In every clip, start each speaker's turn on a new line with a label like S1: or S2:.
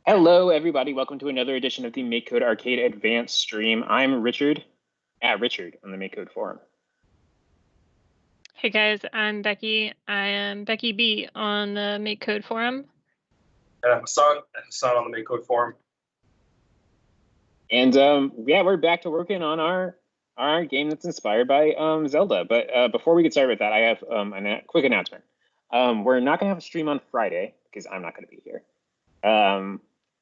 S1: Hello, everybody. Welcome to another edition of the MakeCode Arcade Advanced stream. I'm Richard, Richard on the MakeCode forum.
S2: Hey guys, I'm Becky. I am Becky B on the MakeCode forum.
S3: And I'm Hassan on the MakeCode forum.
S1: And yeah, we're back to working on our game that's inspired by Zelda. But before we get started with that, I have a quick announcement. We're not going to have a stream on Friday because I'm not going to be here.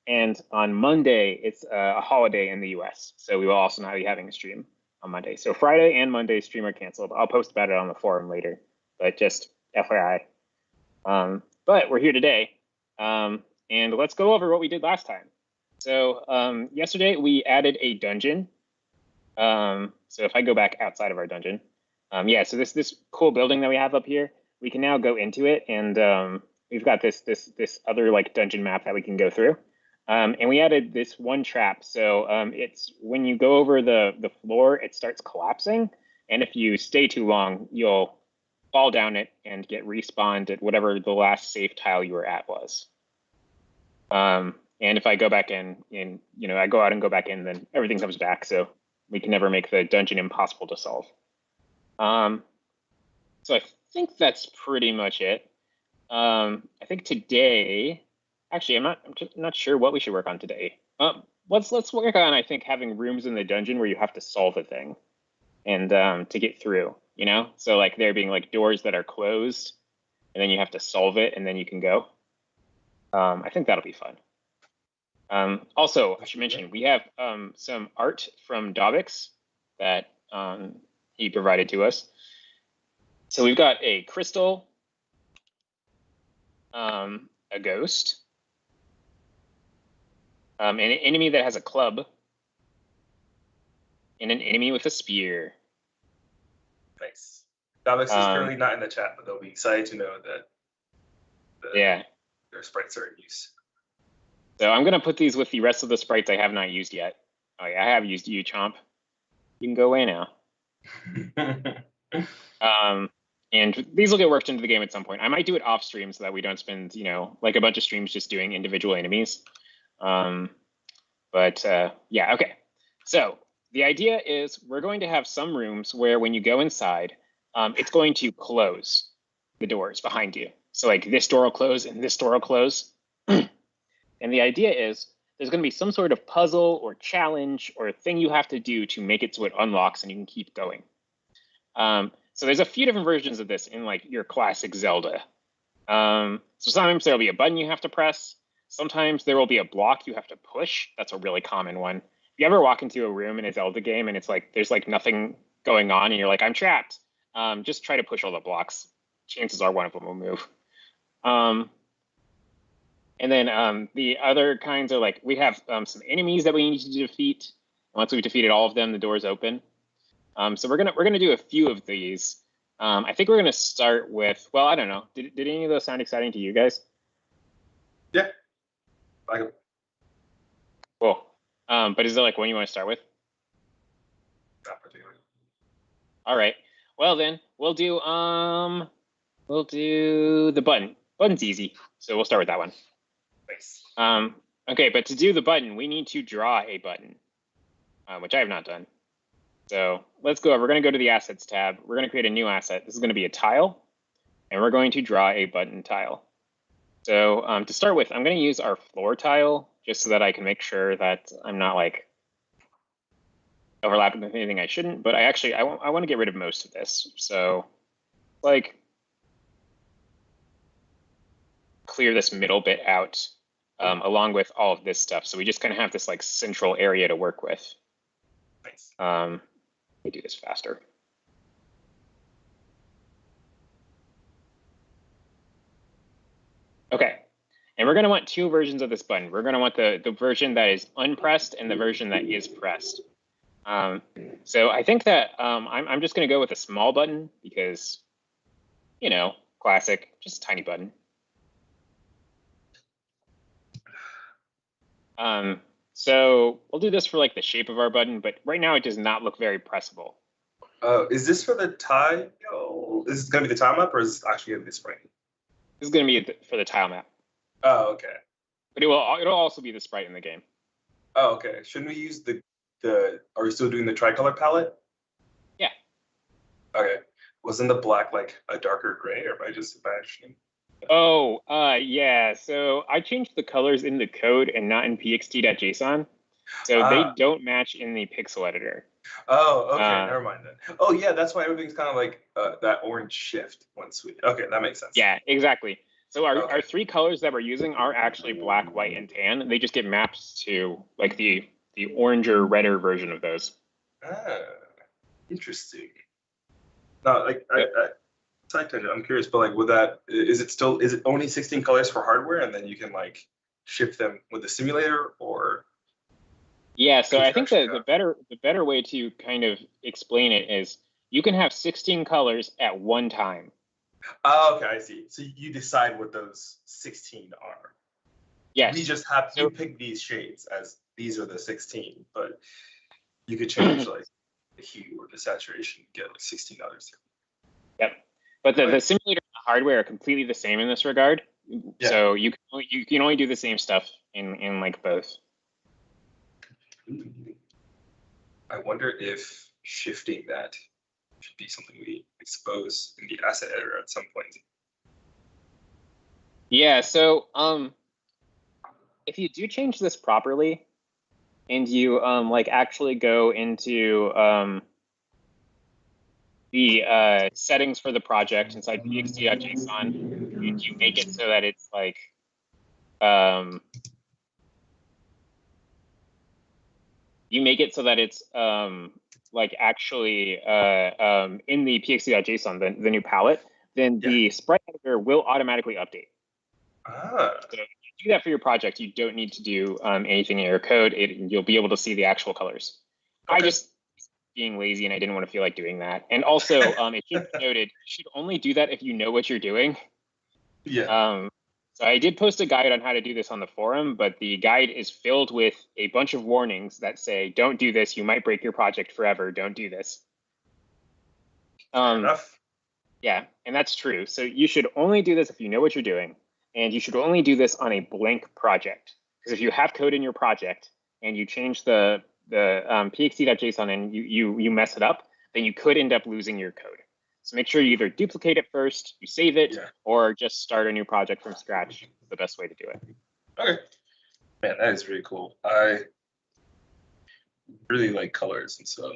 S1: And on Monday, it's a holiday in the US. So we will also not be having a stream on Monday. So Friday and Monday stream are canceled. I'll post about it on the forum later, but just FYI. But we're here today. And let's go over what we did last time. So yesterday we added a dungeon. So if I go back outside of our dungeon, yeah, so this cool building that we have up here, we can now go into it, and we've got this other like dungeon map that we can go through. And we added this one trap. So it's when you go over the floor, it starts collapsing. And if you stay too long, you'll fall down it and get respawned at whatever the last safe tile you were at was. And if I go back in, I go out and go back in, then everything comes back. So we can never make the dungeon impossible to solve. So I think that's pretty much it. I think today, actually, I'm not sure what we should work on today. Let's work on, I think, having rooms in the dungeon where you have to solve a thing and to get through, So like there being like doors that are closed and then you have to solve it and then you can go. I think that'll be fun. Also, I should mention, we have some art from Dobix that he provided to us. So we've got a crystal, a ghost, an enemy that has a club, and an enemy with a spear.
S3: Nice. Dobix is currently not in the chat, but they'll be excited to know that their sprites are in use.
S1: So I'm going to put these with the rest of the sprites I have not used yet. Oh yeah, I have used you, Chomp. You can go away now. And these will get worked into the game at some point. I might do it off stream so that we don't spend, like a bunch of streams just doing individual enemies. Yeah, okay. So the idea is we're going to have some rooms where when you go inside, it's going to close the doors behind you. So like this door will close and this door will close. And the idea is there's going to be some sort of puzzle or challenge or thing you have to do to make it so it unlocks and you can keep going. So there's a few different versions of this in like your classic Zelda. So sometimes there'll be a button you have to press. Sometimes there will be a block you have to push. That's a really common one. If you ever walk into a room in a Zelda game and it's like there's like nothing going on and you're like, I'm trapped, just try to push all the blocks. Chances are one of them will move. And then the other kinds are like, we have some enemies that we need to defeat. Once we've defeated all of them, the doors open. So we're gonna do a few of these. I think we're gonna start with, well, I don't know. Did any of those sound exciting to you guys?
S3: Yeah. Like
S1: Cool. But is there like one you want to start with?
S3: Not particularly.
S1: All right. Well then, we'll do the button. Button's easy, so we'll start with that one.
S3: Nice.
S1: Okay, but to do the button, we need to draw a button, which I have not done. So let's go. We're going to go to the Assets tab. We're going to create a new asset. This is going to be a tile, and we're going to draw a button tile. So to start with, I'm going to use our floor tile just so that I can make sure that I'm not like overlapping with anything I shouldn't. But I want to get rid of most of this. So like clear this middle bit out along with all of this stuff. So we just kind of have this like central area to work with.
S3: Nice.
S1: Let me do this faster. Okay, and we're going to want two versions of this button. We're going to want the version that is unpressed and the version that is pressed. So I think that I'm just going to go with a small button because, classic, just a tiny button. So we'll do this for like the shape of our button, but right now it does not look very pressable.
S3: Is this for the tile? Is this going to be the tile map or is this actually going to be the spring?
S1: This is going to be for the tile map.
S3: Oh, okay.
S1: But it'll also be the sprite in the game.
S3: Oh, okay. Shouldn't we use are we still doing the tricolor palette?
S1: Yeah.
S3: Okay. Wasn't the black like a darker gray, or am I just imagining?
S1: Oh, yeah. So I changed the colors in the code and not in pxt.json. So they don't match in the pixel editor.
S3: Oh, okay. Never mind then. Oh, yeah. That's why everything's kind of like that orange shift once we. Okay, that makes sense.
S1: Yeah, exactly. So our 3 colors that we're using are actually black, white, and tan. They just get mapped to like the orange or redder version of those.
S3: Ah, interesting. No, like side tangent. I'm curious, but like, is it only 16 colors for hardware, and then you can like shift them with the simulator, or?
S1: Yeah, so I think the better way to kind of explain it is you can have 16 colors at one time.
S3: Oh, okay, I see. So you decide what those 16 are.
S1: Yes.
S3: We just have you pick these shades as these are the 16, but you could change like the hue or the saturation, get like 16 others.
S1: Yep. But the simulator and the hardware are completely the same in this regard. Yeah. So you can only do the same stuff in like both.
S3: I wonder if shifting that should be something we expose in the asset editor at some point.
S1: Yeah, so if you do change this properly and you like actually go into the settings for the project inside pxt.json, and you make it so that it's like like actually in the pxt.json, the new palette, then the sprite editor will automatically update. So if you do that for your project, you don't need to do anything in your code. You'll be able to see the actual colors. Okay. I just being lazy and I didn't want to feel like doing that. And also, it should be noted, you should only do that if you know what you're doing.
S3: Yeah.
S1: So I did post a guide on how to do this on the forum, but the guide is filled with a bunch of warnings that say, don't do this. You might break your project forever. Don't do this.
S3: Fair enough.
S1: Yeah, and that's true. So you should only do this if you know what you're doing. And you should only do this on a blank project. Because if you have code in your project and you change the pxt.json and you mess it up, then you could end up losing your code. So make sure you either duplicate it first, you save it, or just start a new project from scratch. Is the best way to do it.
S3: Okay. Man, that is really cool. I really like colors, and so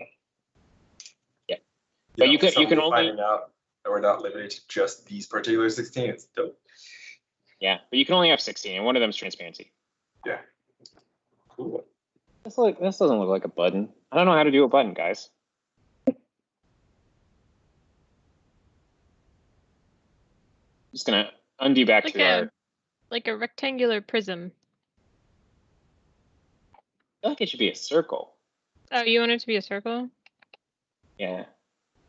S1: but you can only
S3: finding out that we're not limited to just these particular 16. It's dope.
S1: Yeah, but you can only have 16, and one of them is transparency.
S3: Yeah. Cool.
S1: This doesn't look like a button. I don't know how to do a button, guys. Just gonna undo back
S2: like
S1: to our
S2: like a rectangular prism.
S1: I feel like it should be a circle.
S2: Oh, you want it to be a circle?
S1: Yeah.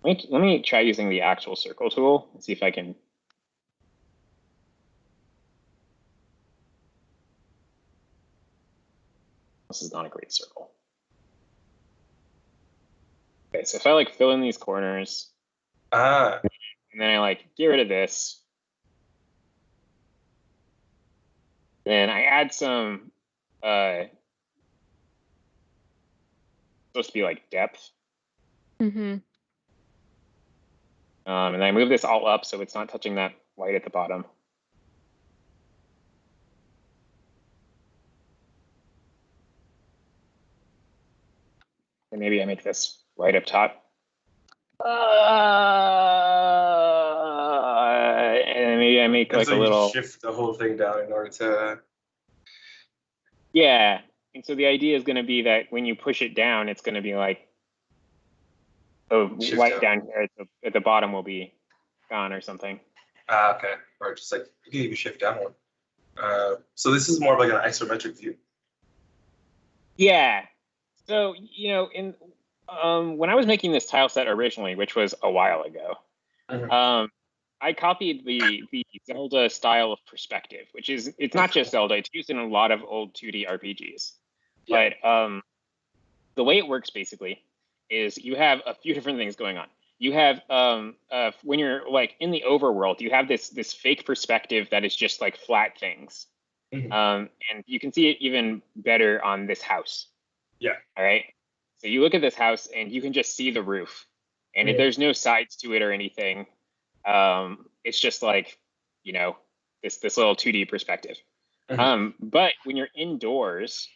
S1: Let me try using the actual circle tool and see if I can. This is not a great circle. Okay, so if I like fill in these corners, and then I like get rid of this, then I add some supposed to be like depth.
S2: Mm-hmm.
S1: And then I move this all up so it's not touching that white at the bottom. And maybe I make this right up top. And maybe I make like a little
S3: shift the whole thing down in order to.
S1: Yeah. And so the idea is going to be that when you push it down, it's going to be like the white down here at the bottom will be gone or something.
S3: Okay. Or just like you can even shift down one. So this is more of like an isometric view.
S1: Yeah. So, you know, when I was making this tile set originally, which was a while ago, I copied the Zelda style of perspective, which is, it's not just Zelda, it's used in a lot of old 2D RPGs. Yeah. But the way it works basically is you have a few different things going on. You have, when you're like in the overworld, you have this fake perspective that is just like flat things.
S3: Mhm.
S1: And you can see it even better on this house.
S3: Yeah.
S1: All right. So you look at this house and you can just see the roof, and
S3: Yeah.
S1: there's no sides to it or anything. It's just like, you know, this little 2D perspective. But when you're indoors,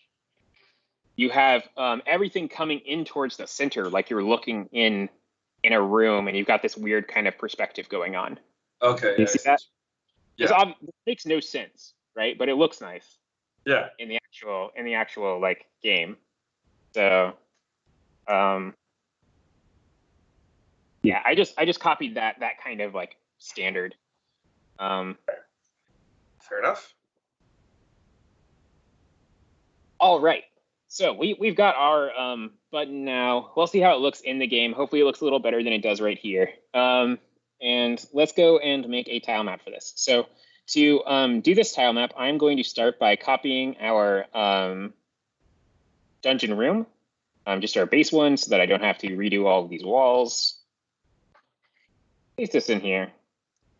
S1: you have everything coming in towards the center, like you're looking in a room, and you've got this weird kind of perspective going on.
S3: Okay.
S1: You see that?
S3: Yeah.
S1: It makes no sense, right? But it looks nice.
S3: Yeah.
S1: In the actual like game. So, yeah, I just copied that kind of like standard.
S3: Fair enough.
S1: All right. So we've got our button now. We'll see how it looks in the game. Hopefully it looks a little better than it does right here. And let's go and make a tile map for this. So to do this tile map, I'm going to start by copying our dungeon room, just our base one, so that I don't have to redo all of these walls. Paste this in here.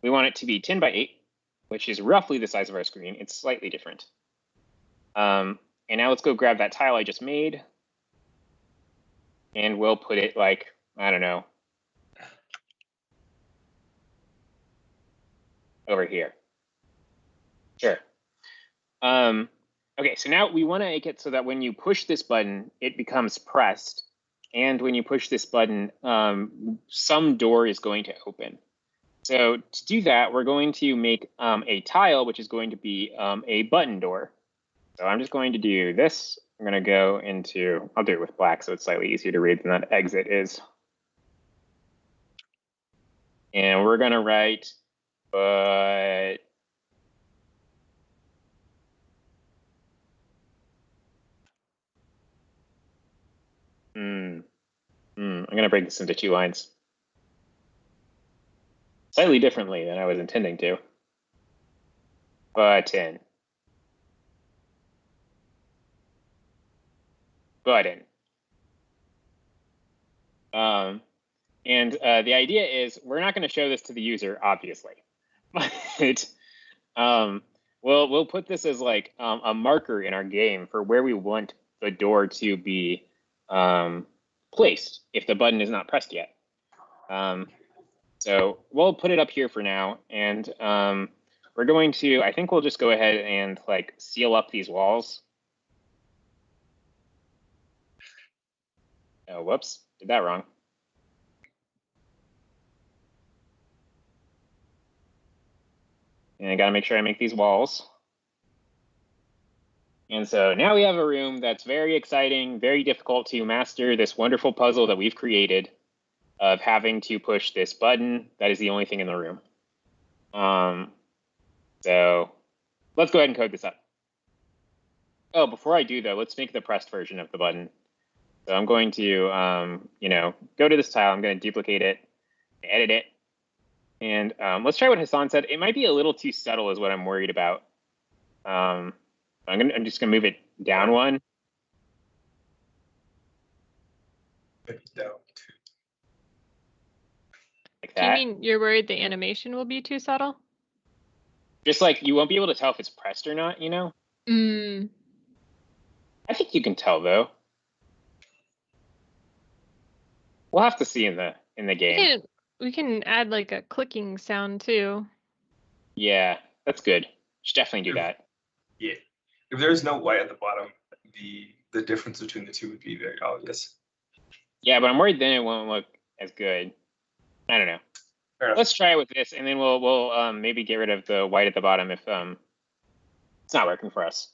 S1: We want it to be 10 by 8, which is roughly the size of our screen. It's slightly different. And now let's go grab that tile I just made, and we'll put it like, I don't know, over here. Sure. Okay, so now we want to make it so that when you push this button, it becomes pressed. And when you push this button, some door is going to open. So to do that, we're going to make a tile, which is going to be a button door. So I'm just going to do this. I'm going to go into, I'll do it with black so it's slightly easier to read than that exit is. And we're going to write, but I'm going to break this into 2 lines. Slightly differently than I was intending to. Button. Button. And the idea is we're not going to show this to the user, obviously, but we'll put this as like a marker in our game for where we want the door to be placed if the button is not pressed yet. So we'll put it up here for now, and we're going to, I think we'll just go ahead and like seal up these walls. Oh, whoops, did that wrong. And I gotta make sure I make these walls. And so now we have a room that's very exciting, very difficult to master this wonderful puzzle that we've created of having to push this button. That is the only thing in the room. So let's go ahead and code this up. Oh, before I do though, let's make the pressed version of the button. So I'm going to, go to this tile. I'm going to duplicate it, edit it. And let's try what Hassan said. It might be a little too subtle is what I'm worried about. I'm just gonna move it down 1.
S3: Maybe down 2.
S1: Like
S2: Do you
S1: that.
S2: mean you're worried the animation will be too subtle?
S1: Just like you won't be able to tell if it's pressed or not, you know? I think you can tell though. We'll have to see in the game.
S2: We can add like a clicking sound too.
S1: Yeah, that's good. Should definitely do that.
S3: Yeah. If there's no white at the bottom, the difference between the two would be very obvious.
S1: Yeah, but I'm worried then it won't look as good. I don't know.
S3: Fair enough.
S1: Let's try it with this, and then we'll maybe get rid of the white at the bottom if it's not working for us.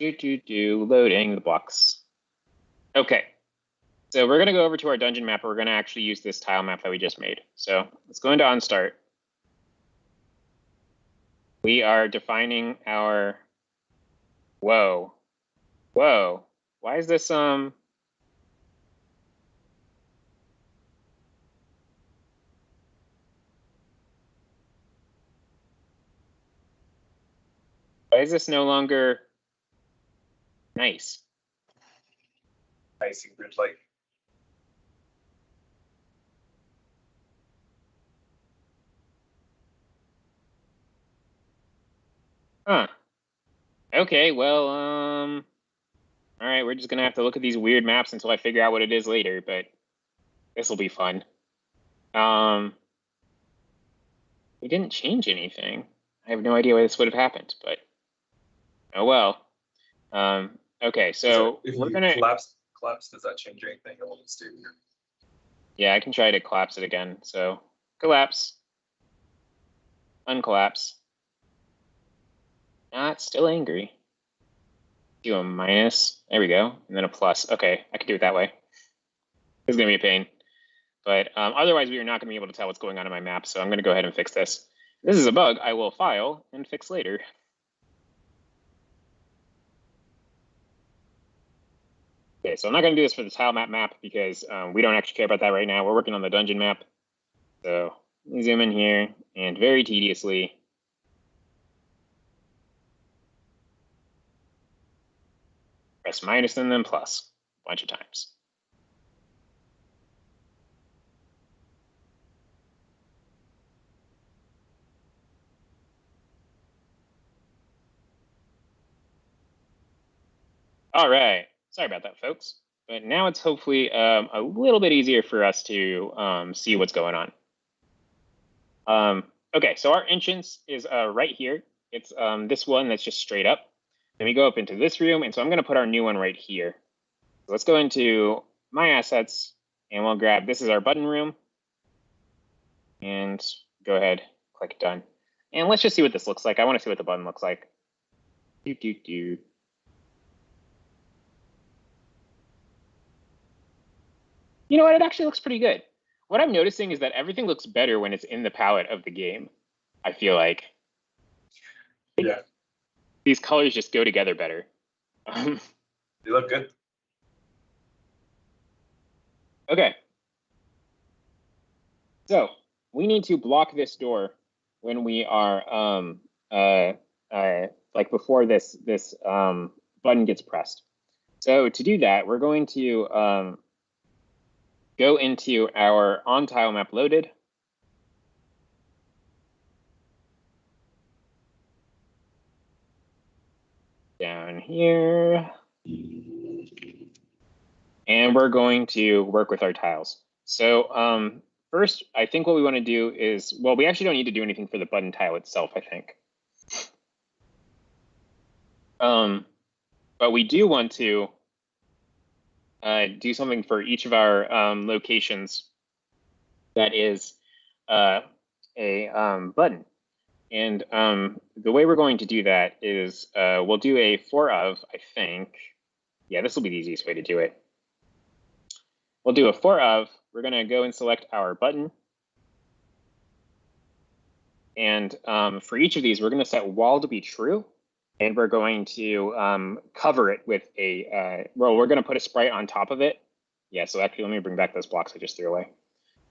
S1: Loading the blocks. Okay. So we're gonna go over to our dungeon map. We're gonna actually use this tile map that we just made. So let's go into onStart. We are defining our, whoa. Why is this, why is this no longer nice?
S3: Nice and grid like.
S1: Huh. Okay, well, all right, we're just gonna have to look at these weird maps until I figure out what it is later, but this will be fun. We didn't change anything. I have no idea why this would have happened, but oh well. Okay, so
S3: if
S1: we're
S3: you
S1: gonna
S3: collapse, does that change anything? It will stay here.
S1: Yeah, I can try to collapse it again. So collapse, uncollapse. It's still angry. Do a minus. There we go, and then a plus. Okay, I can do it that way. It's gonna be a pain, but otherwise we are not gonna be able to tell what's going on in my map. So I'm gonna go ahead and fix this. This is a bug I will file and fix later. Okay, so I'm not going to do this for the tile map because we don't actually care about that right now. We're working on the dungeon map. So let me zoom in here and very tediously press minus and then plus a bunch of times. All right, sorry about that, folks. But now it's hopefully a little bit easier for us to see what's going on. Okay, so our entrance is right here. It's this one that's just straight up. Then we go up into this room, and so I'm going to put our new one right here. So let's go into my assets, and we'll grab, this is our button room. And go ahead, click done. And let's just see what this looks like. I want to see what the button looks like. You know what? It actually looks pretty good. What I'm noticing is that everything looks better when it's in the palette of the game. I feel like.
S3: Yeah.
S1: These colors just go together better.
S3: They look good.
S1: Okay. So we need to block this door when we are like before this button gets pressed. So to do that, we're going to go into our on tile map loaded. Down here. And we're going to work with our tiles. So first, I think what we want to do is, well, we actually don't need to do anything for the button tile itself, I think. But we do want to do something for each of our locations that is a button. And the way we're going to do that is we'll do a for of, I think. Yeah, this will be the easiest way to do it. We'll do a for of. We're going to go and select our button. And for each of these, we're going to set wall to be true. And we're going to cover it with a, well, we're going to put a sprite on top of it. Yeah, so actually, let me bring back those blocks I just threw away.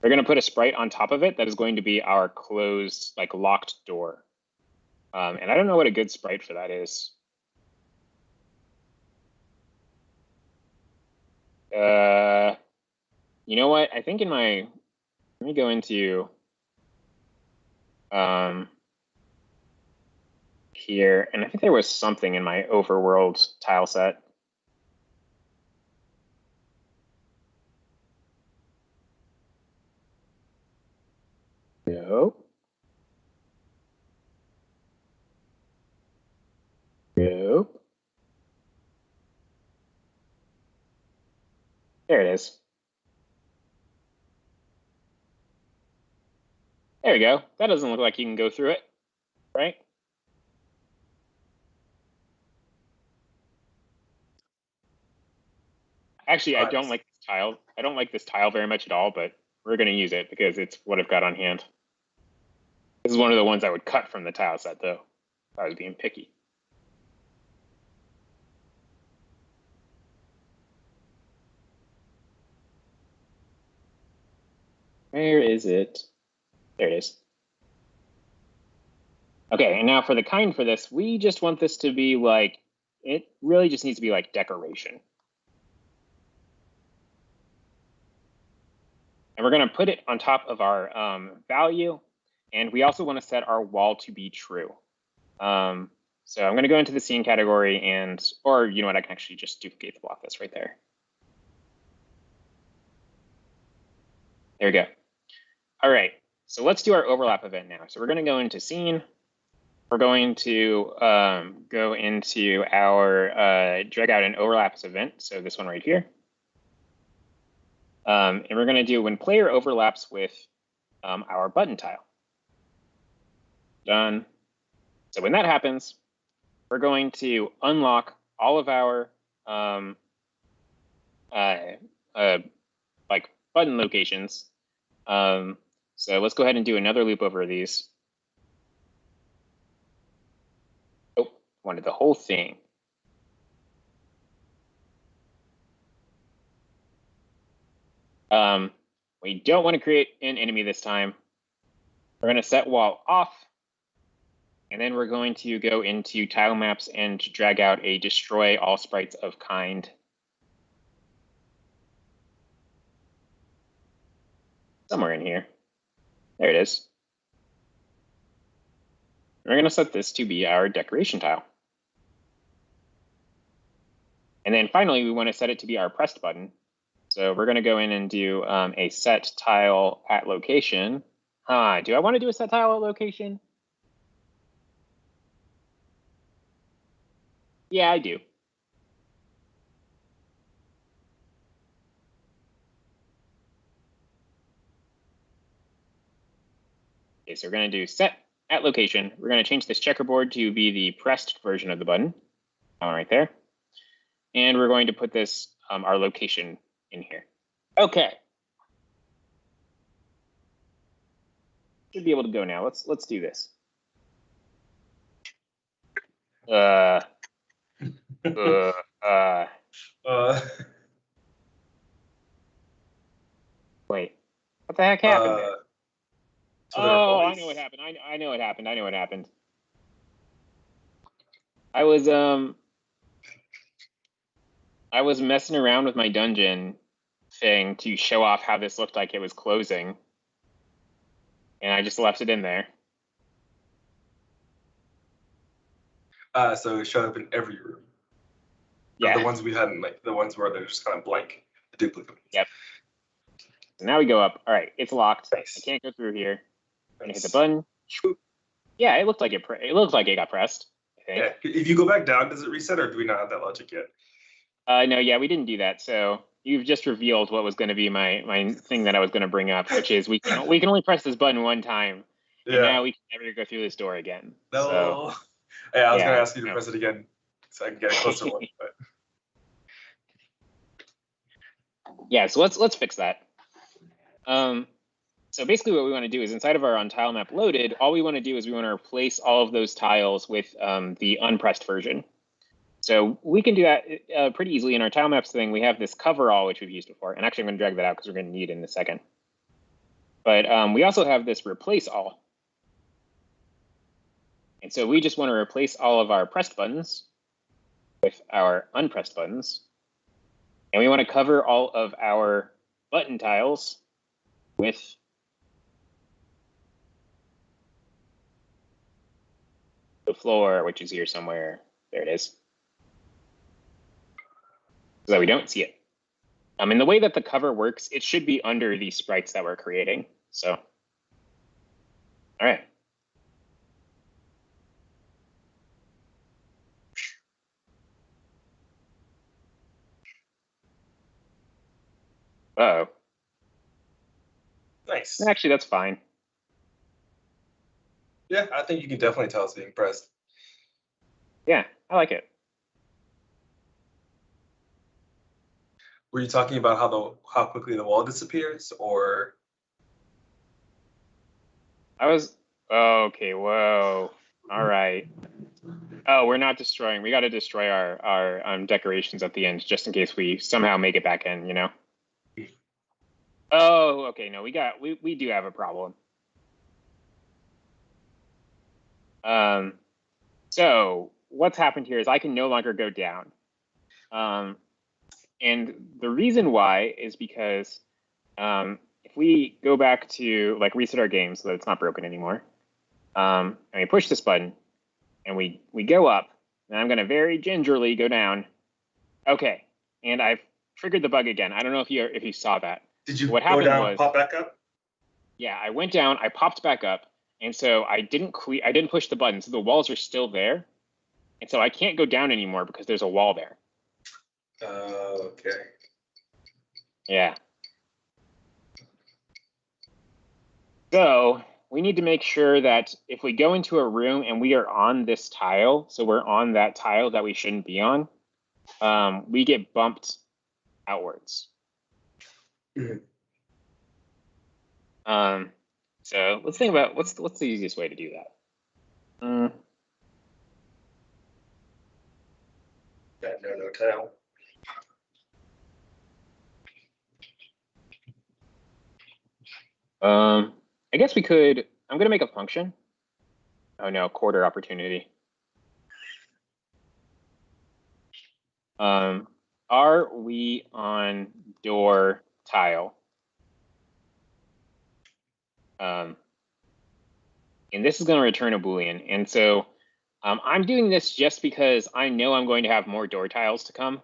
S1: We're going to put a sprite on top of it that is going to be our closed, like locked door. And I don't know what a good sprite for that is. You know what? I think in my, let me go into here, and I think there was something in my overworld tile set. Nope. Nope. There it is. There we go. That doesn't look like you can go through it, right? Actually, I don't like this tile. I don't like this tile very much at all, but we're going to use it because it's what I've got on hand. This is one of the ones I would cut from the tile set, though, if I was being picky. Where is it? There it is. Okay, and now for the kind for this, we just want this to be like, it really just needs to be like decoration. And we're going to put it on top of our value. And we also want to set our wall to be true. So I'm going to go into the scene category and, or you know what, I can actually just duplicate the block this right there. There we go. All right, so let's do our overlap event now. So we're going to go into scene. We're going to go into our drag out and overlaps event. So this one right here. And we're going to do when player overlaps with our button tile. Done. So when that happens, we're going to unlock all of our like button locations. So let's go ahead and do another loop over these. Oh, wanted the whole thing. We don't want to create an enemy this time. We're going to set wall off. And then we're going to go into tile maps and drag out a destroy all sprites of kind. Somewhere in here. There it is. We're going to set this to be our decoration tile. And then finally, we want to set it to be our pressed button. So we're going to go in and do a set tile at location. Do I want to do a set tile at location? Yeah, I do. Okay, so we're going to do set at location. We're going to change this checkerboard to be the pressed version of the button. All right there. And we're going to put this, our location in here. Okay. Should be able to go now. Let's do this. Wait, what the heck happened there?
S3: So
S1: oh, I know what happened. I know what happened. I know what happened. I was messing around with my dungeon thing to show off how this looked like it was closing. And I just left it in there.
S3: So it showed up in every room.
S1: Yeah.
S3: The ones we hadn't, like the ones where they're just kind of blank, the duplicate.
S1: Yep. So now we go up. All right, it's locked.
S3: Nice.
S1: I can't go through here. I'm gonna hit the
S3: Nice.
S1: button. Yeah, it looked like it looked like it got pressed. I think.
S3: Yeah. If you go back down, does it reset, or do we not have that logic yet?
S1: No, yeah, we didn't do that. So you've just revealed what was going to be my thing that I was going to bring up, which is we can only press this button one time, and now we can never go through this door again.
S3: No.
S1: So,
S3: yeah, I was going to ask you to press it again so I can get a closer one. But.
S1: Yeah, so let's fix that. So basically what we want to do is inside of our on tile map loaded, all we want to do is we want to replace all of those tiles with the unpressed version. So we can do that pretty easily in our tile maps thing. We have this cover all, which we've used before. And actually, I'm going to drag that out because we're going to need it in a second. But we also have this replace all. And so we just want to replace all of our pressed buttons with our unpressed buttons. And we want to cover all of our button tiles with the floor, which is here somewhere. There it is. So that we don't see it. And the way that the cover works, it should be under these sprites that we're creating. So, all right. Uh-oh.
S3: Nice.
S1: Actually, that's fine.
S3: Yeah, I think you can definitely tell it's being pressed.
S1: Yeah, I like it.
S3: Were you talking about how quickly the wall disappears, or?
S1: I was okay. Whoa. All right. Oh, we're not destroying. We got to destroy our decorations at the end just in case we somehow make it back in. You know. Oh, okay. No, we do have a problem. So what's happened here is I can no longer go down. And the reason why is because if we go back to like reset our game so that it's not broken anymore, and we push this button, and we go up, and I'm going to very gingerly go down. Okay, and I've triggered the bug again. I don't know if you saw that.
S3: Did you
S1: What
S3: go
S1: happened
S3: down,
S1: was,
S3: pop back up?
S1: yeah, I went down, I popped back up, and so I didn't push the button, so the walls are still there, and so I can't go down anymore because there's a wall there.
S3: Okay.
S1: Yeah. So we need to make sure that if we go into a room and we are on this tile, so we're on that tile that we shouldn't be on, we get bumped outwards.
S3: Mhm.
S1: So let's think about what's the easiest way to do that.
S3: No tile.
S1: I guess we could. I'm gonna make a function. Oh no, quarter opportunity. Are we on door tile? And this is going to return a Boolean. And so I'm doing this just because I know I'm going to have more door tiles to come.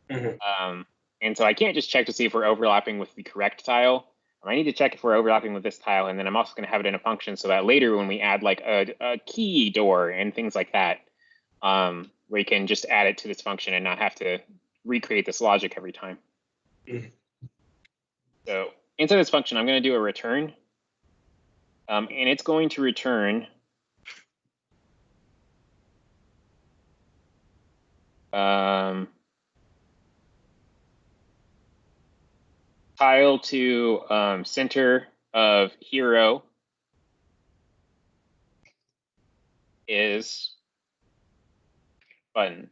S3: Mm-hmm.
S1: And so I can't just check to see if we're overlapping with the correct tile. I need to check if we're overlapping with this tile, and then I'm also going to have it in a function so that later when we add like a key door and things like that, we can just add it to this function and not have to recreate this logic every time.
S3: Mm-hmm.
S1: So inside this function, I'm going to do a return, and it's going to return tile to center of hero is button.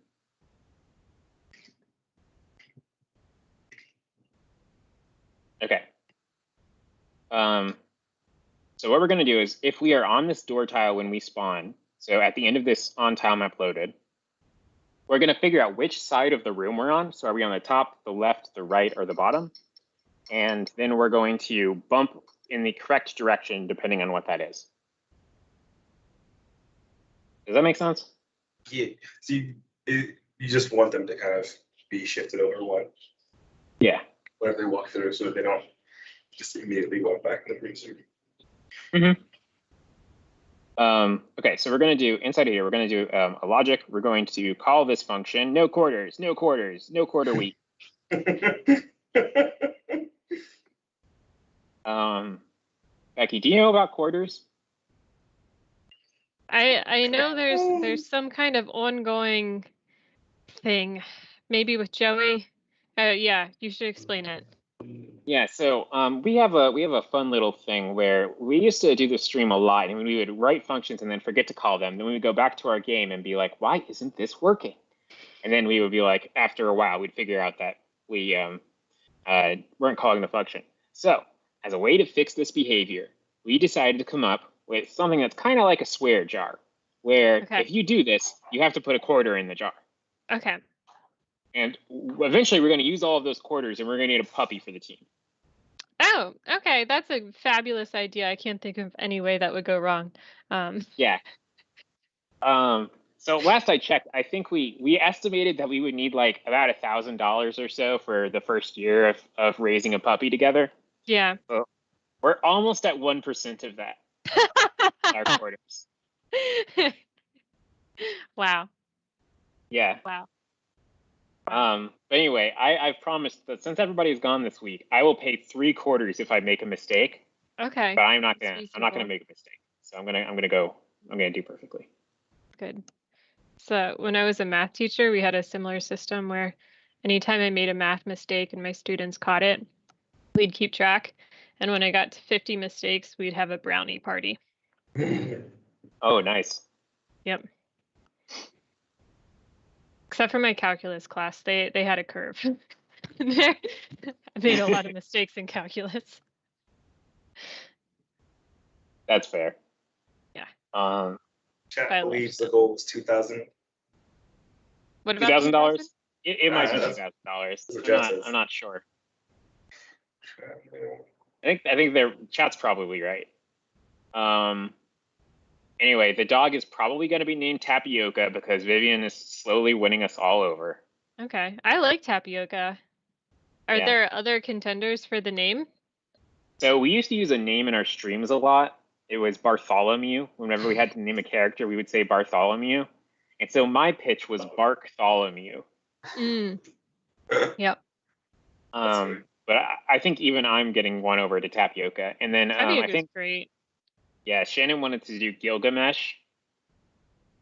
S1: Okay. So what we're going to do is if we are on this door tile when we spawn, so at the end of this on tile map loaded, we're going to figure out which side of the room we're on. So are we on the top, the left, the right, or the bottom? And then we're going to bump in the correct direction depending on what that is. Does that make sense?
S3: Yeah. So you just want them to kind of be shifted over one.
S1: Yeah.
S3: Whenever they walk through, so they don't just immediately walk back in the freezer.
S1: Mm-hmm. Okay, so we're going to do inside of here, we're going to do a logic. We're going to call this function no quarters, no quarters, no quarter week. Becky, do you know about quarters?
S2: I know there's some kind of ongoing thing, maybe with Joey. Yeah, you should explain it.
S1: Yeah, so we have a fun little thing where we used to do this stream a lot, and we would write functions and then forget to call them. Then we would go back to our game and be like, why isn't this working? And then we would be like, after a while, we'd figure out that we weren't calling the function. So as a way to fix this behavior, we decided to come up with something that's kind of like a swear jar, where if you do this, you have to put a quarter in the jar.
S2: Okay.
S1: And eventually we're going to use all of those quarters and we're going to need a puppy for the team.
S2: Oh, okay. That's a fabulous idea. I can't think of any way that would go wrong.
S1: Yeah. So last I checked, I think we estimated that we would need like about $1,000 or so for the first year of raising a puppy together.
S2: Yeah.
S1: So we're almost at 1% of that. Our quarters.
S2: Wow.
S1: Yeah.
S2: Wow.
S1: But anyway, I've promised that since everybody's gone this week, I will pay 3 quarters if I make a mistake.
S2: Okay.
S1: But I'm not gonna make a mistake. So I'm gonna do perfectly.
S2: Good. So when I was a math teacher, we had a similar system where anytime I made a math mistake and my students caught it, we'd keep track. And when I got to 50 mistakes, we'd have a brownie party.
S1: Oh, nice.
S2: Yep. Except for my calculus class, they had a curve. I made a lot of mistakes in calculus.
S1: That's fair.
S2: Yeah.
S3: Chat believes the goal was 2,000.
S2: What about
S1: $2,000? It might be $2,000. I'm not sure. I think their chat's probably right. Anyway, the dog is probably going to be named Tapioca because Vivian is slowly winning us all over.
S2: Okay. I like Tapioca. Are
S1: Yeah.
S2: there other contenders for the name?
S1: So we used to use a name in our streams a lot. It was Bartholomew. Whenever we had to name a character, we would say Bartholomew. And so my pitch was Bartholomew.
S2: Yep.
S1: But I think even I'm getting one over to Tapioca. And then I think,
S2: great.
S1: yeah, Shannon wanted to do Gilgamesh.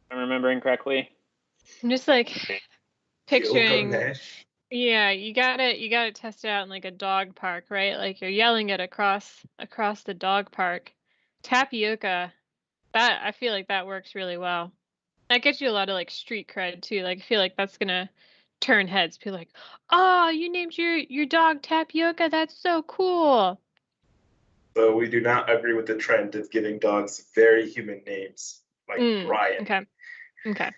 S1: If I'm remembering correctly.
S2: I'm just like picturing.
S3: Gilgamesh.
S2: Yeah, you gotta test it out in like a dog park, right? Like you're yelling it across the dog park. Tapioca, that I feel like that works really well. That gets you a lot of like street cred too. Like I feel like that's gonna turn heads. People like, oh, you named your dog Tapioca. That's so cool.
S3: So we do not agree with the trend of giving dogs very human names, like Brian.
S2: Okay.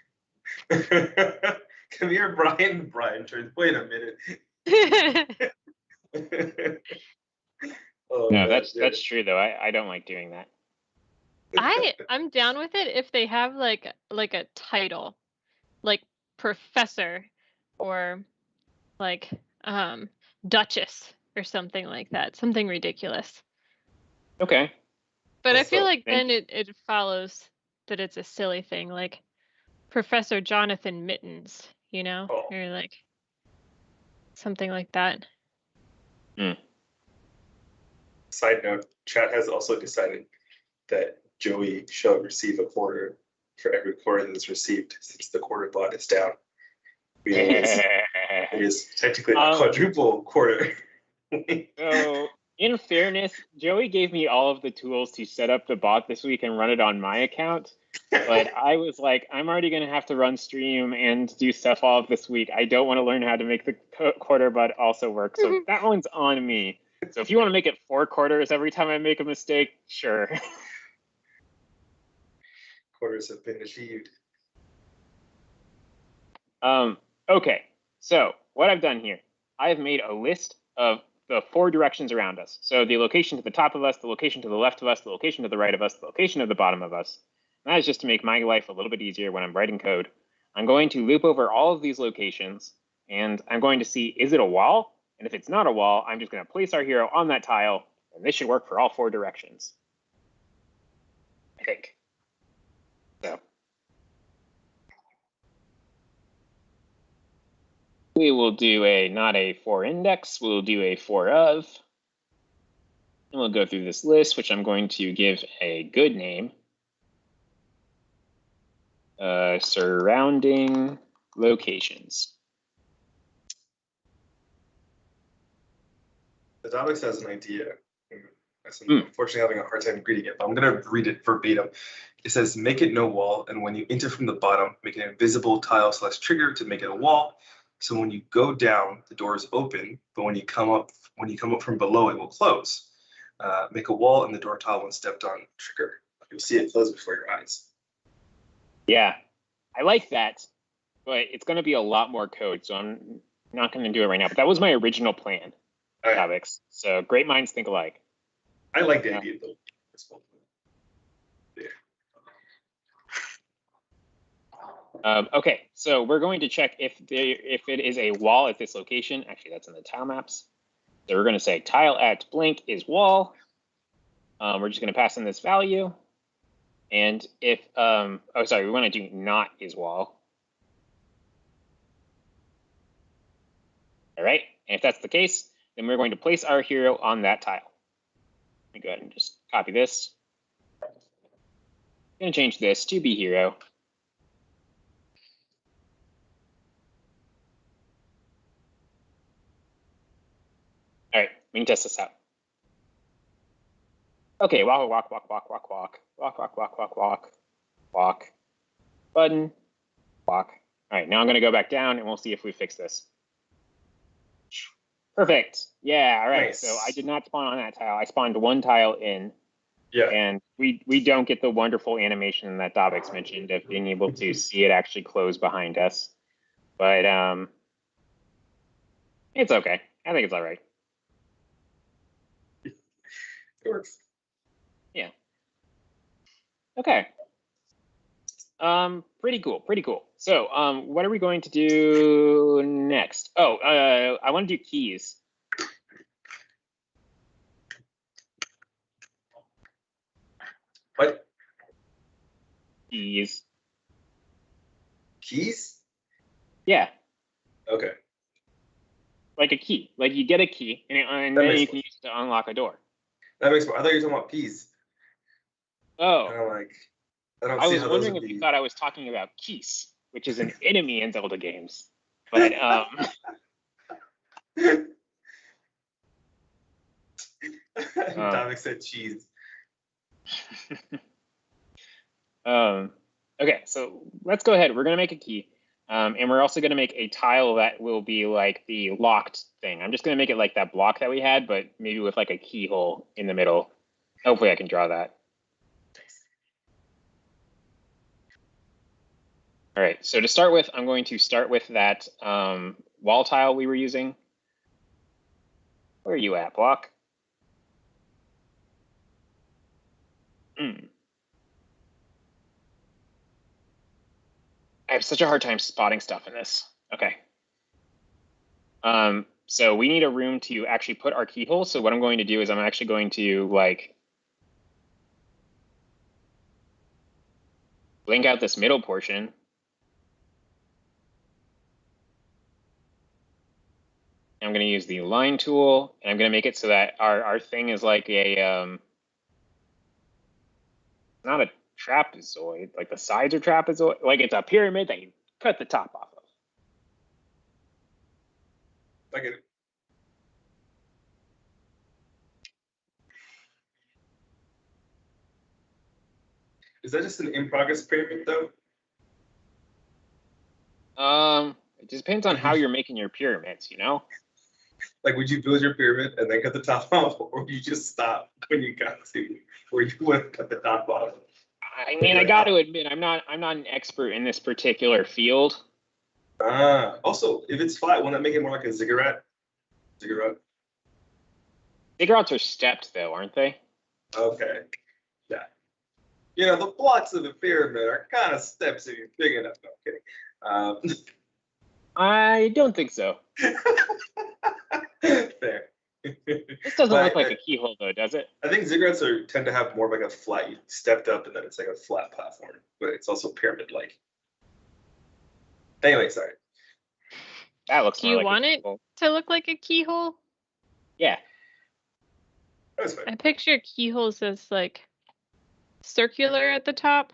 S3: Come here, Brian. Brian turns. Wait a minute. Oh,
S1: No, that's true though. I don't like doing that.
S2: I'm down with it if they have like a title, like professor or like duchess or something like that, something ridiculous.
S1: Okay.
S2: But I feel like then it follows that it's a silly thing, like Professor Jonathan Mittens, or like something like that.
S3: Side note, chat has also decided that Joey shall receive a quarter for every quarter that is received since the quarter bot is down. It is technically a quadruple quarter.
S1: So, in fairness, Joey gave me all of the tools to set up the bot this week and run it on my account. But I was like, I'm already going to have to run stream and do stuff all of this week. I don't want to learn how to make the quarter bot also work. So that one's on me. So if you want to make it 4 quarters every time I make a mistake, sure.
S3: Quarters have been achieved.
S1: Okay, so what I've done here, I've made a list of the 4 directions around us. So the location to the top of us, the location to the left of us, the location to the right of us, the location of the bottom of us. And that is just to make my life a little bit easier when I'm writing code. I'm going to loop over all of these locations, and I'm going to see, is it a wall? And if it's not a wall, I'm just going to place our hero on that tile, and this should work for all 4 directions. I think. So. We will do not a for index, we'll do a for of. And we'll go through this list, which I'm going to give a good name. Surrounding locations.
S3: The Davex has an idea. I'm unfortunately having a hard time reading it, but I'm going to read it verbatim. It says, make it no wall, and when you enter from the bottom, make an invisible tile/trigger to make it a wall. So when you go down, the door is open, but when you come up from below, it will close. Make a wall and the door tile when stepped on trigger. You'll see it close before your eyes.
S1: Yeah, I like that, but it's going to be a lot more code, so I'm not going to do it right now. But that was my original plan, Davex. So great minds think alike.
S3: I like the idea, though.
S1: Okay, so we're going to check if it is a wall at this location. Actually, that's in the tile maps. So we're going to say tile at blank is wall. We're just going to pass in this value. And if, we want to do not is wall. All right, and if that's the case, then we're going to place our hero on that tile. Let me go ahead and just copy this. I'm going to change this to be hero. All right, we can test this out. Okay, walk. Button, walk. All right, now I'm going to go back down and we'll see if we fix this. Perfect. Yeah, all right. Nice. So I did not spawn on that tile. I spawned 1 tile in.
S3: Yeah.
S1: And we don't get the wonderful animation that Davex mentioned of being able to see it actually close behind us. But it's okay. I think it's all right.
S3: It works.
S1: Yeah. Okay. Pretty cool, pretty cool. So, what are we going to do next? Oh, I want to do keys.
S3: What?
S1: Keys.
S3: Keys?
S1: Yeah.
S3: Okay.
S1: Like a key. Like you get a key, and then you can use it to unlock a door.
S3: That makes more. I thought you were talking about peas.
S1: Oh.
S3: And I'm like, I don't
S1: I
S3: see
S1: was
S3: how those
S1: wondering
S3: would
S1: if
S3: be.
S1: you thought I was talking about keys, which is an enemy in Zelda games. But
S3: Dominic said cheese.
S1: Okay, so let's go ahead. We're gonna make a key, and we're also gonna make a tile that will be like the locked thing. I'm just gonna make it like that block that we had, but maybe with like a keyhole in the middle. Hopefully, I can draw that. All right. So to start with, I'm going to start with that wall tile we were using. Where are you at, block? I have such a hard time spotting stuff in this. Okay. So we need a room to actually put our keyhole. So what I'm going to do is I'm actually going to like blank out this middle portion. I'm going to use the line tool, and I'm going to make it so that our thing is like a not a trapezoid, like the sides are trapezoid, like it's a pyramid that you cut the top off of.
S3: I get it. Is that just an in-progress pyramid, though?
S1: It just depends on how you're making your pyramids, you know?
S3: Like, would you build your pyramid and then cut the top off, or would you just stop when you got to where you want to cut the top off?
S1: I mean, I got to admit, I'm not an expert in this particular field.
S3: Also, if it's flat, won't that make it more like a ziggurat? Ziggurat.
S1: Ziggurats are stepped, though, aren't they?
S3: Okay. Yeah. You know, the blocks of the pyramid are kind of steps if you're big enough. No, I'm kidding.
S1: I don't think so.
S3: Fair.
S1: This doesn't look like a keyhole, though, does it?
S3: I think ziggurats tend to have more of like a flat, you stepped up and then it's like a flat platform, but it's also pyramid-like. Anyway, sorry.
S1: That looks
S2: Do
S1: more
S2: you
S1: like
S2: want
S1: a
S2: it
S1: keyhole.
S2: to look like a keyhole?
S1: Yeah.
S3: That's fine.
S2: I picture keyholes as like circular at the top.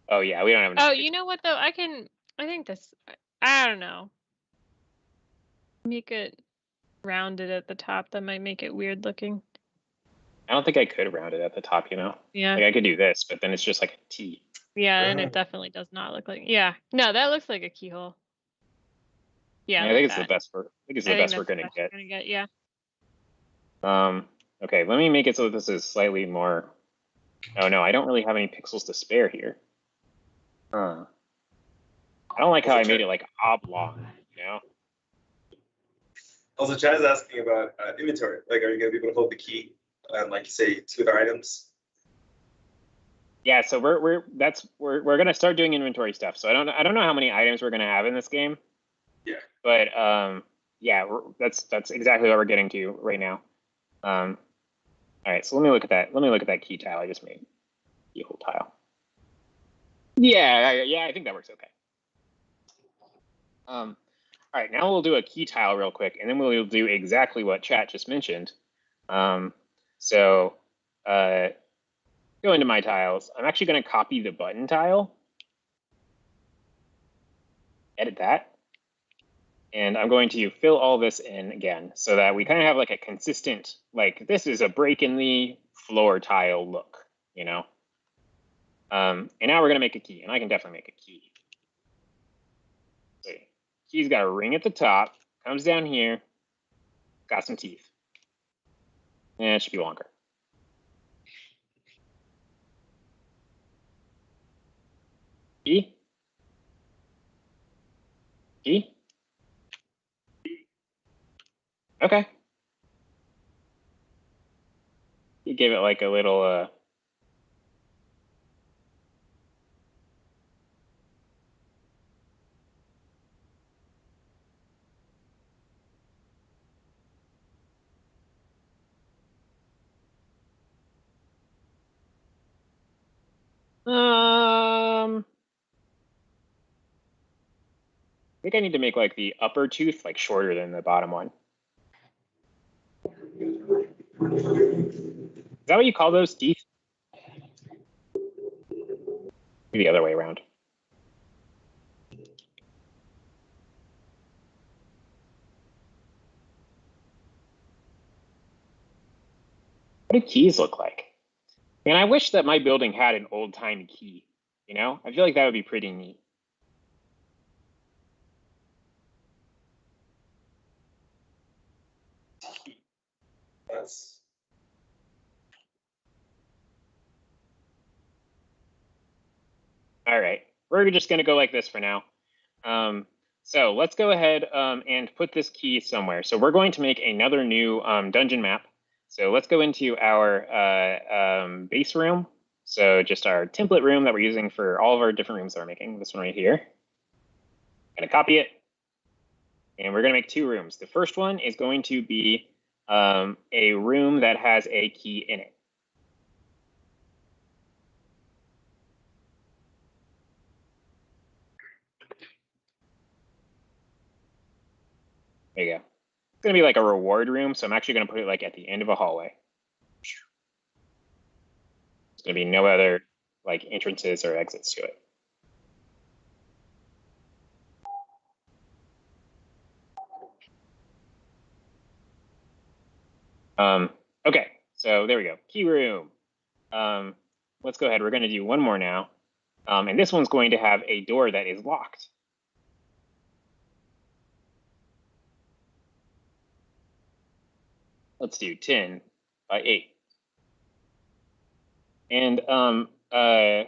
S1: Oh, yeah, we don't have enough.
S2: Oh, you know what though? I think this, I don't know. Make it rounded at the top. That might make it weird looking.
S1: I don't think I could round it at the top, you know?
S2: Yeah.
S1: Like I could do this, but then it's just like a T.
S2: Yeah, and it definitely does not look like. Yeah, no, that looks like a keyhole. Yeah,
S1: I think it's the best we're gonna get.
S2: Yeah.
S1: Okay, let me make it so that this is slightly more. Oh no, I don't really have any pixels to spare here. I don't like how I made it like oblong, you know?
S3: Also, Chad is asking about inventory. Like, are you gonna be able to hold the key and like say 2 other items?
S1: Yeah, so we're gonna start doing inventory stuff. So I don't know how many items we're gonna have in this game.
S3: Yeah.
S1: But yeah, that's exactly what we're getting to right now. All right, so let me look at that. Let me look at that key tile I just made. Keyhole tile. Yeah, I think that works okay. All right, now we'll do a key tile real quick, and then we'll do exactly what chat just mentioned. So go into my tiles. I'm actually going to copy the button tile, edit that, and I'm going to fill all this in again so that we kind of have like a consistent, like this is a break in the floor tile look, you know? And now we're going to make a key, and I can definitely make a key. See, key's got a ring at the top, comes down here, got some teeth. And it should be longer. Key? Key? Okay. You give it like a little I think I need to make like the upper tooth like shorter than the bottom one. Is that what you call those teeth? Maybe the other way around. What do keys look like? And I wish that my building had an old-time key, you know? I feel like that would be pretty neat.
S3: That's
S1: All right, we're just gonna go like this for now. So let's go ahead and put this key somewhere. So we're going to make another new dungeon map. So let's go into our base room. So just our template room that we're using for all of our different rooms that we're making. This one right here. Gonna copy it. And we're gonna make two rooms. The first one is going to be a room that has a key in it. There you go. It's gonna be like a reward room, so I'm actually gonna put it like at the end of a hallway. There's gonna be no other like entrances or exits to it. Okay, so there we go. Key room. Let's go ahead. We're gonna do one more now. And this one's going to have a door that is locked. Let's do 10 by 8. And for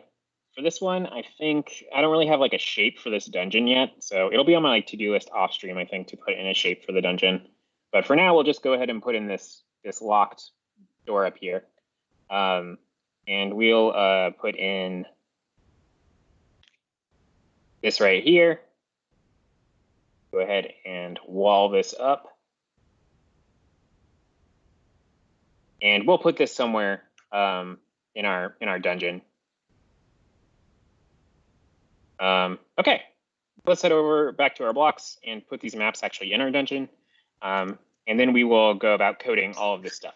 S1: this one, I think I don't really have like a shape for this dungeon yet. So it'll be on my like to-do list off stream, I think, to put in a shape for the dungeon. But for now, we'll just go ahead and put in this locked door up here. And we'll put in this right here. Go ahead and wall this up. And we'll put this somewhere in our dungeon. Okay, let's head over back to our blocks and put these maps actually in our dungeon. And then we will go about coding all of this stuff.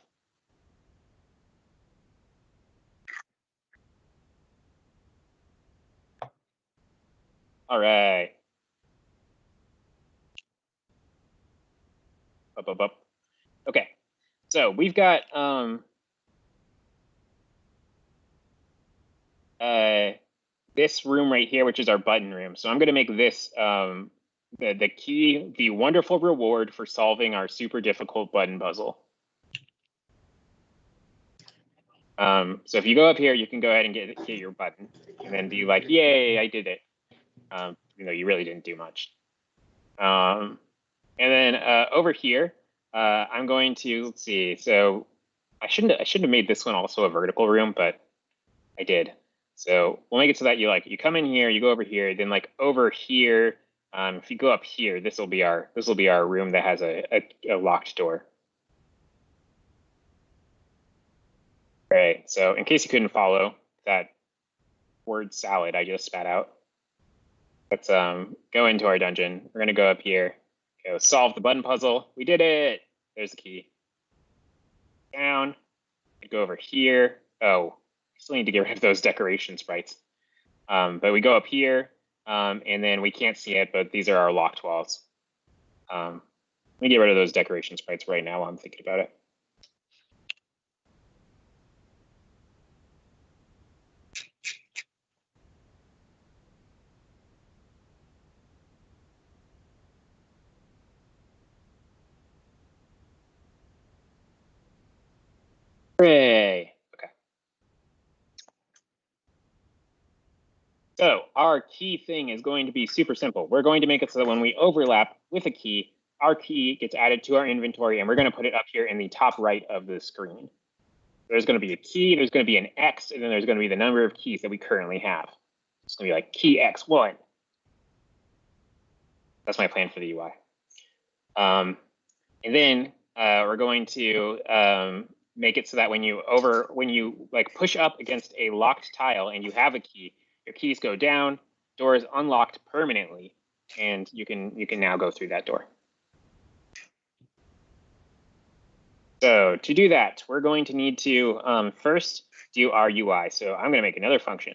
S1: All right. Up. Okay, so we've got this room right here, which is our button room. So I'm going to make this the key, the wonderful reward for solving our super difficult button puzzle. So if you go up here, you can go ahead and get your button, and then be like, "Yay, I did it!" You know, you really didn't do much. And then over here, I'm going to let's see. So I shouldn't have made this one also a vertical room, but I did. So we'll make it so that you come in here, you go over here, then like over here. If you go up here, this will be our room that has a locked door. All right. So in case you couldn't follow that word salad I just spat out, let's go into our dungeon. We're gonna go up here, go solve the button puzzle. We did it. There's the key. Down. Go over here. Oh, I still need to get rid of those decoration sprites. But we go up here, and then we can't see it, but these are our locked walls. Let me get rid of those decoration sprites right now while I'm thinking about it. Hooray. Okay. So our key thing is going to be super simple. We're going to make it so that when we overlap with a key, our key gets added to our inventory, and we're going to put it up here in the top right of the screen. There's going to be a key, there's going to be an X, and then there's going to be the number of keys that we currently have. It's going to be like key X1. That's my plan for the UI. And then we're going to make it so that when you like push up against a locked tile and you have a key, your keys go down, door is unlocked permanently, and you can now go through that door. So to do that, we're going to need to first do our UI. So I'm going to make another function.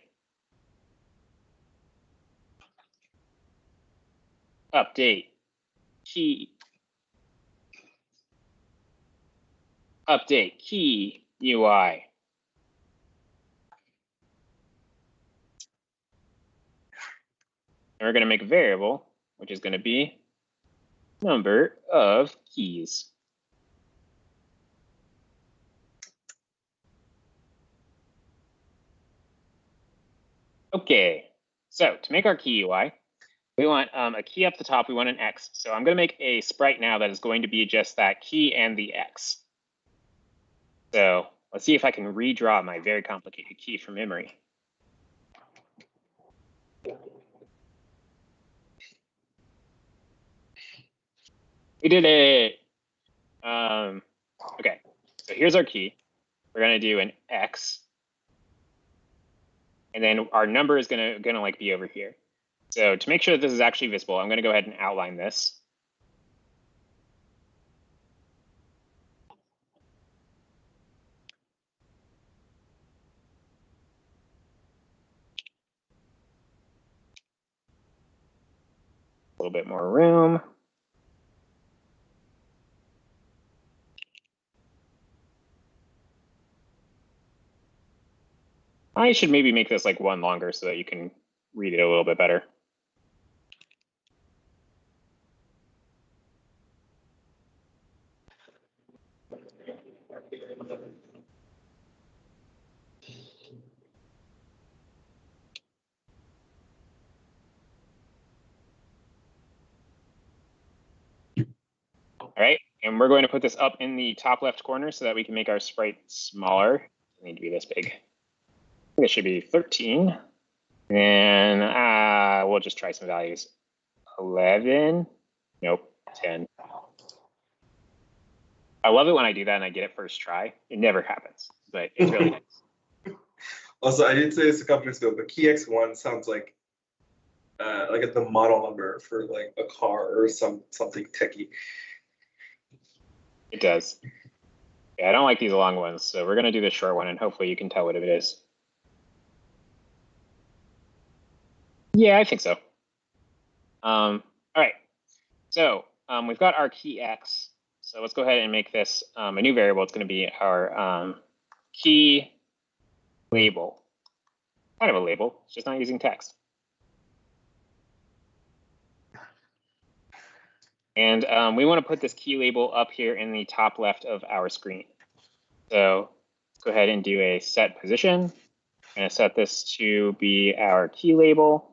S1: Update key. Update key UI. And we're going to make a variable, which is going to be number of keys. Okay, so to make our key UI, we want a key up the top. We want an X. So I'm going to make a sprite now that is going to be just that key and the X. So let's see if I can redraw my very complicated key from memory. We did it. Okay, so here's our key. We're going to do an X. And then our number is gonna like be over here. So to make sure that this is actually visible, I'm gonna go ahead and outline this. A little bit more room. I should maybe make this like one longer so that you can read it a little bit better. All right, and we're going to put this up in the top left corner so that we can make our sprite smaller. It need to be this big. I think it should be 13. And we'll just try some values. 11. Nope, 10. I love it when I do that and I get it first try. It never happens, but it's really nice.
S3: Also, I didn't say this a couple minutes ago, but key X1 sounds like the model number for like a car or something techie.
S1: It does. Yeah, I don't like these long ones, so we're gonna do the short one, and hopefully you can tell what it is. Yeah, I think so. All right. So we've got our key X. So let's go ahead and make this a new variable. It's going to be our key label. Kind of a label. It's just not using text. And we want to put this key label up here in the top left of our screen. So let's go ahead and do a set position. I'm going to set this to be our key label.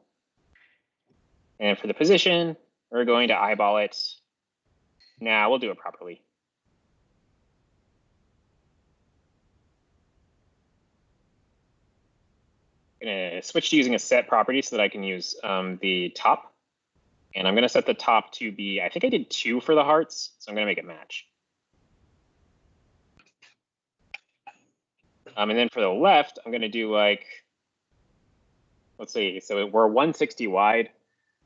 S1: And for the position, we're going to eyeball it. Now we'll do it properly. I'm going to switch to using a set property so that I can use the top. And I'm going to set the top to be, I think I did 2 for the hearts, so I'm going to make it match. And then for the left, I'm going to do like, let's see, so we're 160 wide.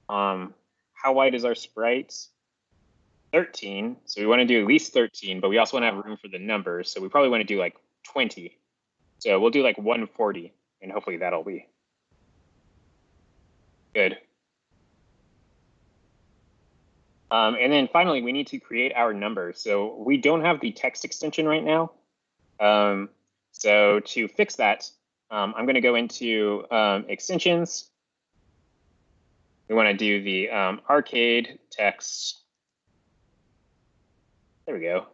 S1: How wide is our sprite? 13. So we want to do at least 13, but we also want to have room for the numbers. So we probably want to do like 20. So we'll do like 140, and hopefully that'll be good. And then finally, we need to create our numbers. So we don't have the text extension right now. So to fix that, I'm going to go into extensions. We want to do the arcade text. There we go.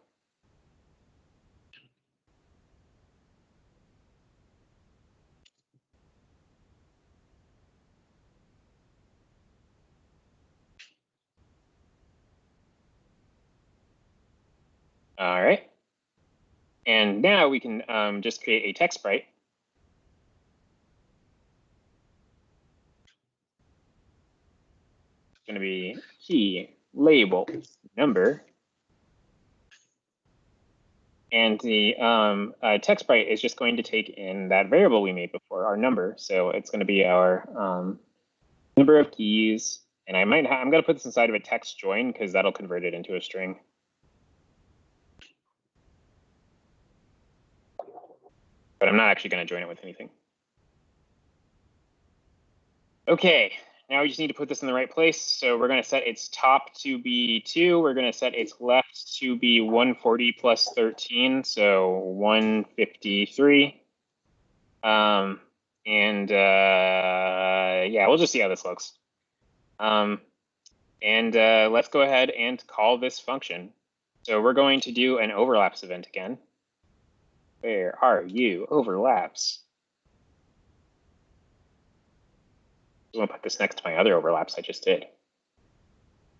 S1: All right. And now we can just create a text sprite. It's going to be key label number. And the text sprite is just going to take in that variable we made before, our number. So it's going to be our number of keys. And I'm going to put this inside of a text join because that'll convert it into a string. But I'm not actually going to join it with anything. Okay, now we just need to put this in the right place. So we're going to set its top to be 2. We're going to set its left to be 140 plus 13, so 153. Yeah, we'll just see how this looks. Let's go ahead and call this function. So we're going to do an overlaps event again. Where are you, overlaps? I'm going to put this next to my other overlaps I just did.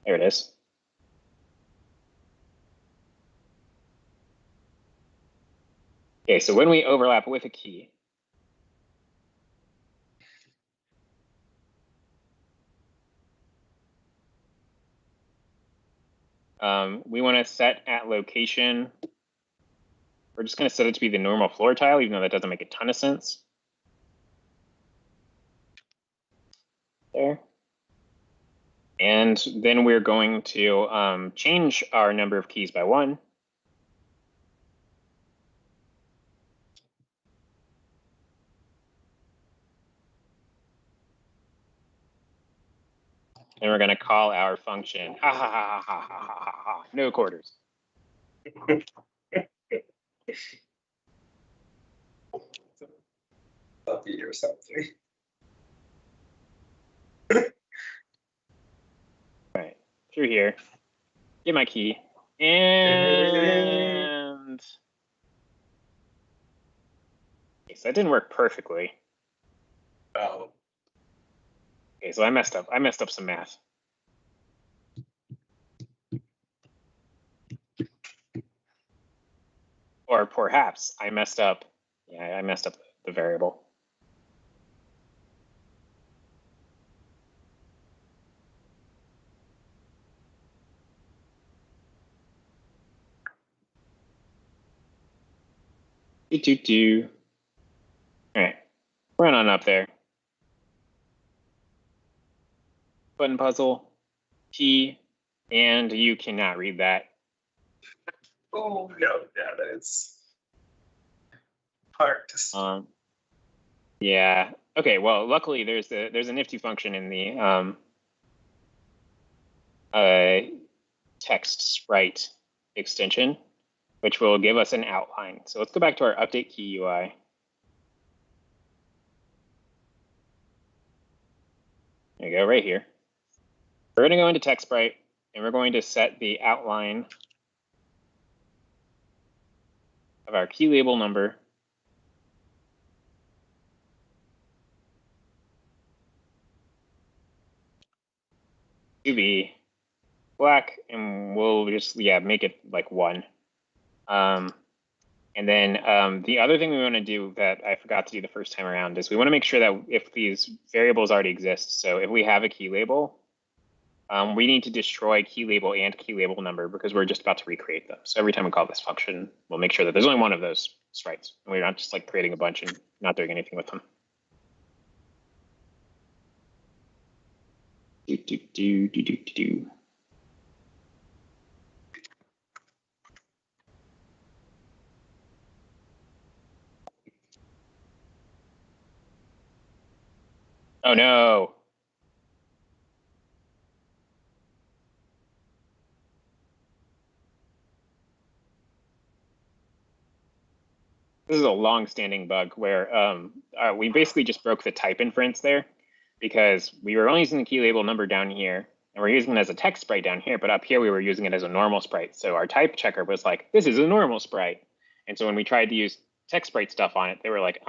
S1: There it is. Okay, so when we overlap with a key, we want to set at location. We're just going to set it to be the normal floor tile, even though that doesn't make a ton of sense. There. And then we're going to change our number of keys by 1. And we're going to call our function, ha ha ha ha ha ha ha ha, no quarters.
S3: Puppy or something.
S1: Right, through here, get my key, and okay, so that didn't work perfectly.
S3: Oh.
S1: Okay, so I messed up. I messed up some math. Or perhaps I messed up. Yeah, I messed up the variable. Do. All right, run on up there. Button puzzle, T, and you cannot read that.
S3: Oh no, yeah, that is hard to see.
S1: Yeah. Okay. Well, luckily there's a nifty function in the text sprite extension, which will give us an outline. So let's go back to our update key UI. There you go, right here. We're going to go into text sprite, and we're going to set the outline of our key label number to be black, and we'll just make it like 1. And then the other thing we want to do that I forgot to do the first time around is we want to make sure that if these variables already exist, so if we have a key label, we need to destroy key label and key label number because we're just about to recreate them. So every time we call this function, we'll make sure that there's only one of those sprites. And we're not just like creating a bunch and not doing anything with them. Do. Oh no. This is a long-standing bug where we basically just broke the type inference there because we were only using the key label number down here, and we're using it as a text sprite down here, but up here we were using it as a normal sprite. So our type checker was like, this is a normal sprite. And so when we tried to use text sprite stuff on it, they were like,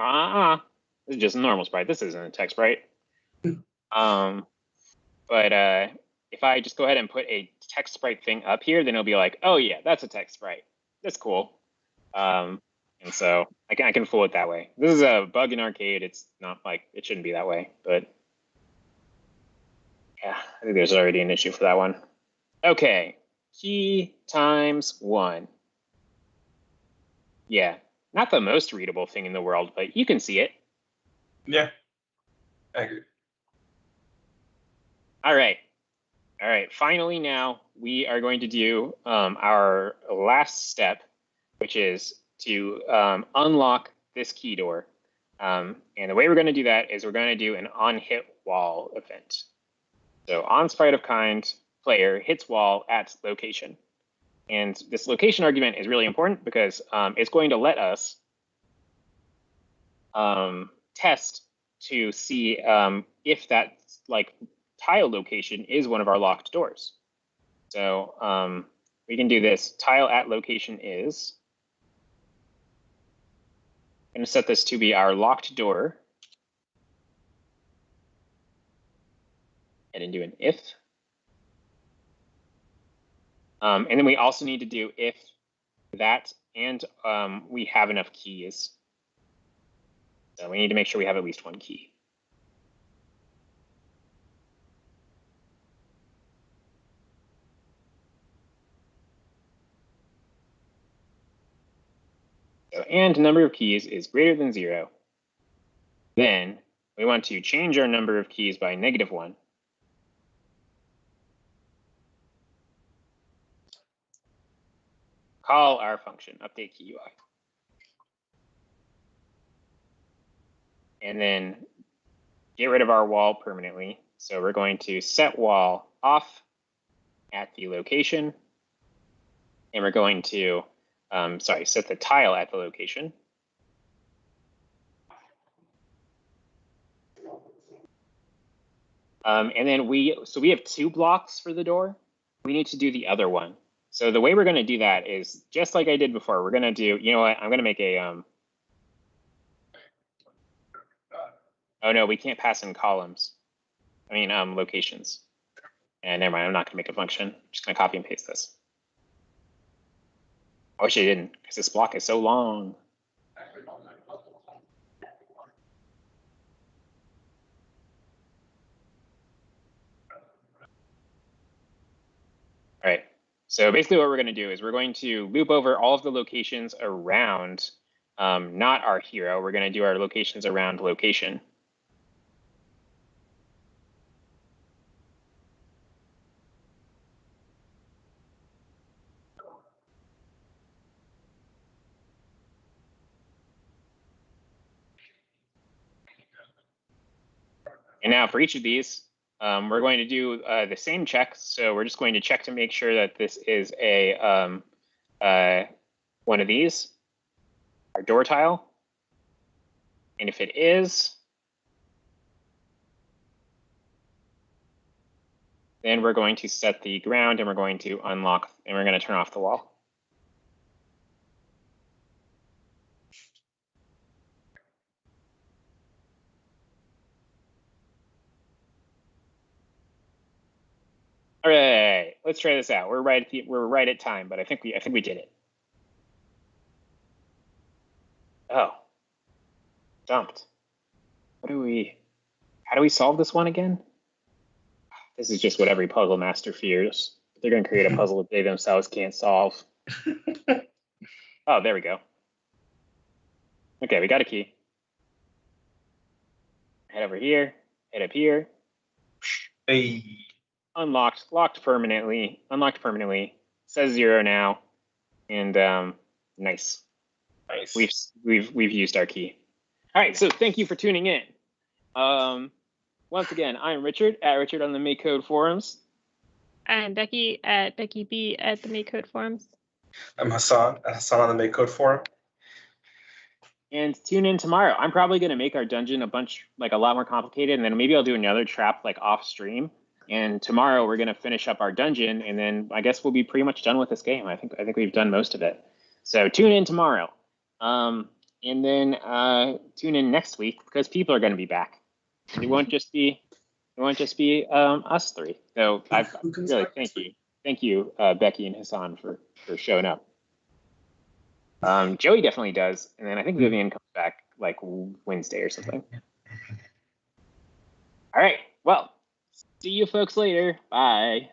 S1: this is just a normal sprite. This isn't a text sprite. But if I just go ahead and put a text sprite thing up here, then it'll be like, oh yeah, that's a text sprite. That's cool. And so I can fool it that way. This is a bug in Arcade. It's not like it shouldn't be that way, but yeah, I think there's already an issue for that one. Okay, key times 1. Yeah, not the most readable thing in the world, but you can see it.
S3: Yeah, I agree.
S1: All right. Finally, now we are going to do our last step, which is to unlock this key door. And the way we're going to do that is we're going to do an on-hit wall event. So on sprite of kind, player hits wall at location. And this location argument is really important because it's going to let us test to see if that tile location is one of our locked doors. So we can do this. Tile at location is. I'm going to set this to be our locked door. And then do an if. And then we also need to do if that and we have enough keys. So we need to make sure we have at least one key. So, and number of keys is greater than 0. Then we want to change our number of keys by -1. Call our function update key UI. And then get rid of our wall permanently. So we're going to set wall off at the location. And we're going to, set the tile at the location. And then we have 2 blocks for the door. We need to do the other one. So the way we're going to do that is just like I did before. We're going to do, you know what? I'm going to make a, oh no, we can't pass in columns. I mean, locations. And never mind, I'm not going to make a function. I'm just going to copy and paste this. I wish I didn't, because this block is so long. All right, so basically what we're going to do is we're going to loop over all of the locations around, not our hero. We're going to do our locations around location. And now for each of these, we're going to do the same check. So we're just going to check to make sure that this is a one of these, our door tile. And if it is, then we're going to set the ground and we're going to unlock and we're going to turn off the wall. All right, let's try this out. We're right at time, but I think we did it. Oh, dumped. How do we solve this one again? This is just what every puzzle master fears. They're going to create a puzzle that they themselves can't solve. Oh, there we go. Okay, we got a key. Head over here, head up here.
S3: Hey.
S1: Unlocked, locked permanently, unlocked permanently. Says 0 now, and nice.
S3: Nice.
S1: We've used our key. All right, so thank you for tuning in. Once again, I'm Richard at Richard on the MakeCode forums.
S2: I'm Becky at Becky B at the MakeCode forums.
S3: I'm Hassan at Hassan on the MakeCode forum.
S1: And tune in tomorrow. I'm probably going to make our dungeon a lot more complicated, and then maybe I'll do another trap off stream. And tomorrow we're going to finish up our dungeon, and then I guess we'll be pretty much done with this game. I think we've done most of it. So tune in tomorrow, and then tune in next week because people are going to be back. It won't just be us three. So I really thank you, Becky and Hassan for showing up. Joey definitely does, and then I think Vivian comes back Wednesday or something. All right, well, see you folks later. Bye.